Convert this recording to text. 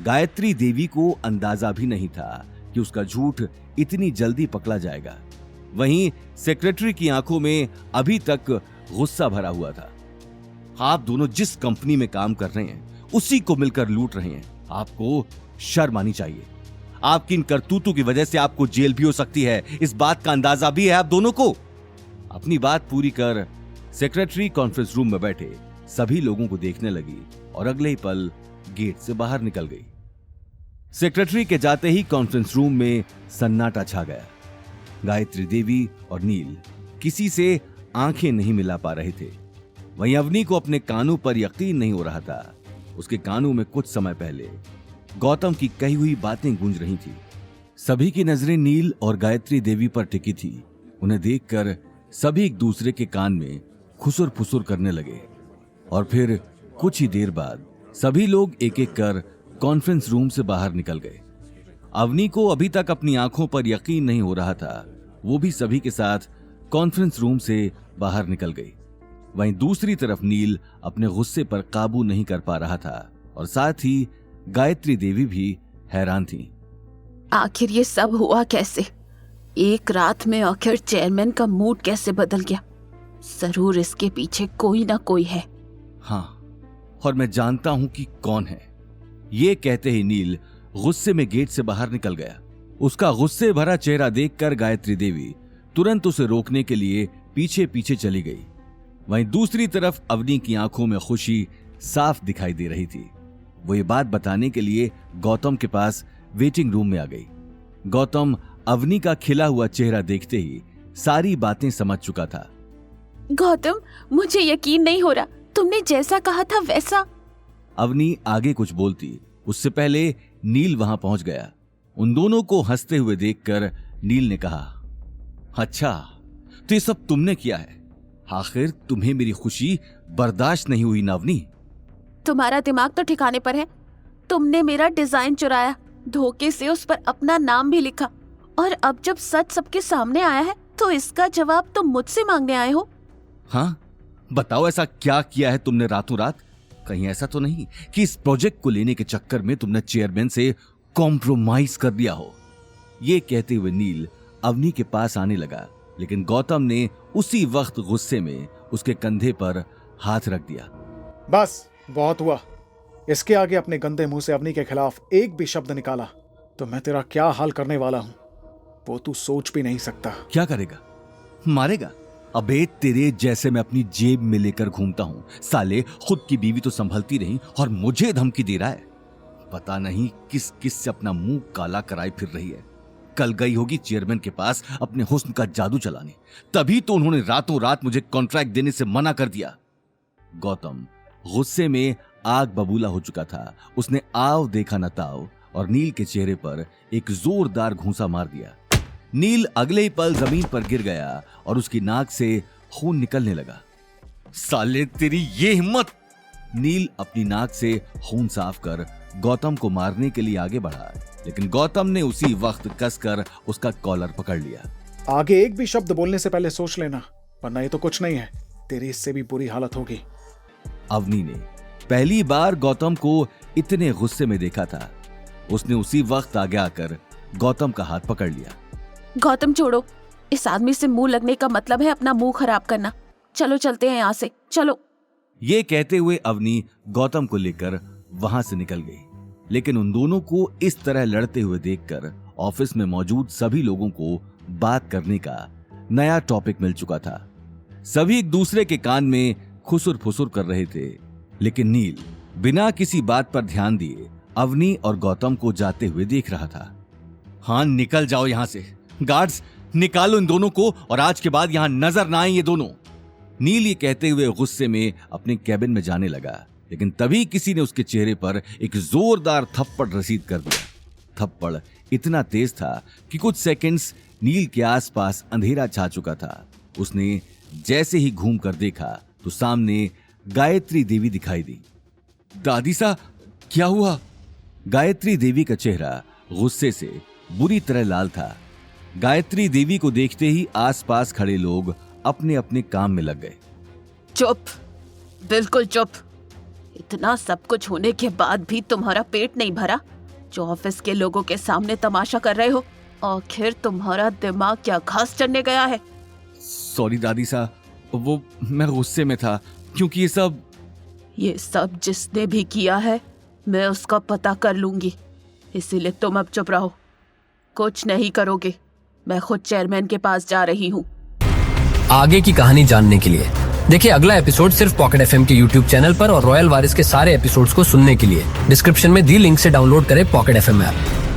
गायत्री देवी को अंदाजा भी नहीं था कि उसका झूठ इतनी जल्दी पकड़ा जाएगा। वहीं सेक्रेटरी की आंखों में अभी तक गुस्सा भरा हुआ था। आप दोनों जिस कंपनी में काम कर रहे हैं उसी को मिलकर लूट रहे हैं। आपको शर्म आनी चाहिए। आपकी इन करतूतों की वजह से आपको जेल भी हो सकती है, इस बात का अंदाजा भी है आप दोनों को। अपनी बात पूरी कर सेक्रेटरी कॉन्फ्रेंस रूम में बैठे सभी लोगों को देखने लगी और अगले ही पल गेट से बाहर निकल गई। सेक्रेटरी के जाते ही कॉन्फ्रेंस रूम में सन्नाटा छा गया। गायत्री देवी और नील किसी से आंखें नहीं मिला पा रहे थे। वहीं अवनी को अपने कानों पर यकीन नहीं हो रहा था। उसके कानों में कुछ समय पहले गौतम की कही हुई बातें गूंज रही थी। सभी की नजरें नील और गायत्री देवी पर टिकी थी। उन्हें देखकर सभी एक दूसरे के कान में खुसुर फुसुर करने लगे और फिर कुछ ही देर बाद सभी लोग एक एक कर कॉन्फ्रेंस रूम से बाहर निकल गए। अवनी को अभी तक अपनी आंखों पर यकीन नहीं हो रहा था। वो भी सभी के साथ कॉन्फ्रेंस रूम से बाहर निकल गई। वहीं दूसरी तरफ नील अपने गुस्से पर काबू नहीं कर पा रहा था और साथ ही गायत्री देवी भी हैरान थी। आखिर ये सब हुआ कैसे? एक रात में आखिर चेयरमैन का मूड कैसे बदल गया? जरूर इसके पीछे कोई ना कोई है। हाँ, और मैं जानता हूं कि कौन है। ये कहते ही नील गुस्से में गेट से बाहर निकल गया। उसका गुस्से भरा चेहरा देखकर गायत्री देवी तुरंत उसे रोकने के लिए पीछे पीछे चली गई। वहीं दूसरी तरफ अवनी की आंखों में खुशी साफ दिखाई दे रही थी। वो ये बात बताने के लिए गौतम के पास वेटिंग रूम में आ गई। गौतम अवनी का खिला हुआ चेहरा देखते ही सारी बातें समझ चुका था। गौतम, मुझे यकीन नहीं हो रहा, तुमने जैसा कहा था वैसा। अवनी आगे कुछ बोलती उससे पहले नील वहां पहुंच गया। उन दोनों को हंसते हुए देखकर नील ने कहा, अच्छा तो ये सब तुमने किया है? आखिर तुम्हें मेरी खुशी बर्दाश्त नहीं हुई ना अवनी? तुम्हारा दिमाग तो ठिकाने पर है। तुमने मेरा डिजाइन चुराया, धोखे से उस पर अपना नाम भी लिखा, और अब जब सच सबके सामने आया है तो इसका जवाब तुम मुझसे मांगने आए हो। हाँ, बताओ ऐसा क्या किया है तुमने रातों रात? कहीं ऐसा तो नहीं कि इस प्रोजेक्ट को लेने के चक्कर में तुमने चेयरमैन से कॉम्प्रोमाइज कर दिया हो? ये कहते हुए नील अवनी के पास आने लगा, लेकिन गौतम ने उसी वक्त गुस्से में उसके कंधे पर हाथ रख दिया। बस बहुत हुआ। इसके आगे अपने गंदे मुंह से अवनी के खिलाफ एक भी शब्द निकाला तो मैं तेरा क्या हाल करने वाला हूं वो तू सोच भी नहीं सकता। क्या करेगा? मारेगा? अबे तेरे जैसे मैं अपनी जेब में लेकर घूमता हूं। साले खुद की बीवी तो संभलती नहीं और मुझे धमकी दे रहा है। पता नहीं किस किस से अपना मुंह काला कराए फिर रही है। कल गई होगी चेयरमैन के पास अपने हुस्न का जादू चलाने, तभी तो उन्होंने रातों रात मुझे कॉन्ट्रैक्ट देने से मना कर दिया। गौतम गुस्से में आग बबूला हो चुका था। उसने आव देखा न ताव और नील के चेहरे पर एक जोरदार घूंसा मार दिया। नील अगले ही पल जमीन पर गिर गया और उसकी नाक से खून निकलने लगा। साले तेरी ये हिम्मत! नील अपनी नाक से खून साफ कर गौतम को मारने के लिए आगे बढ़ा, लेकिन गौतम ने उसी वक्त कसकर उसका कॉलर पकड़ लिया। आगे एक भी शब्द बोलने से पहले सोच लेना, वरना ये तो कुछ नहीं है, तेरी इससे भी बुरी हालत होगी। अवनी ने पहली बार गौतम को इतने गुस्से में देखा था। उसने उसी वक्त आगे आकर गौतम का हाथ पकड़ लिया। गौतम छोड़ो, इस आदमी से मुंह लगने का मतलब है अपना मुंह खराब करना। चलो चलते हैं यहाँ से, चलो। ये कहते हुए अवनी गौतम को लेकर वहां से निकल गई, लेकिन उन दोनों को इस तरह लड़ते हुए देखकर ऑफिस में मौजूद सभी लोगों को बात करने का नया टॉपिक मिल चुका था। सभी एक दूसरे के कान में खुसुर फुसुर कर रहे थे, लेकिन नील बिना किसी बात पर ध्यान दिए अवनी और गौतम को जाते हुए देख रहा था। हाँ, निकल जाओ यहां से। गार्ड्स, निकालो इन दोनों को और आज के बाद यहां नजर ना आए ये दोनों। नील ये कहते हुए गुस्से में अपने कैबिन में जाने लगा, लेकिन तभी किसी ने उसके चेहरे पर एक जोरदार थप्पड़ रसीद कर दिया। थप्पड़ इतना तेज था कि कुछ सेकंड्स नील के आसपास अंधेरा छा चुका था। उसने जैसे ही घूम कर देखा तो सामने गायत्री देवी दिखाई दी। दादी सा, क्या हुआ? गायत्री देवी का चेहरा गुस्से से बुरी तरह लाल था। गायत्री देवी को देखते ही आसपास खड़े लोग अपने अपने काम में लग गए। चुप, बिल्कुल चुप। इतना सब कुछ होने के बाद भी तुम्हारा पेट नहीं भरा जो ऑफिस के लोगों के सामने तमाशा कर रहे हो? आखिर तुम्हारा दिमाग क्या घास चढ़ने गया है? सॉरी दादी सा, वो मैं गुस्से में था क्योंकि ये सब जिसने भी किया है मैं उसका पता कर लूंगी, इसीलिए तुम अब चुप रहो। कुछ नहीं करोगे, मैं खुद चेयरमैन के पास जा रही हूँ। आगे की कहानी जानने के लिए देखिए अगला एपिसोड सिर्फ पॉकेट एफएम के यूट्यूब चैनल पर और रॉयल वारिस के सारे एपिसोड्स को सुनने के लिए डिस्क्रिप्शन में दी लिंक से डाउनलोड करें पॉकेट एफएम ऐप।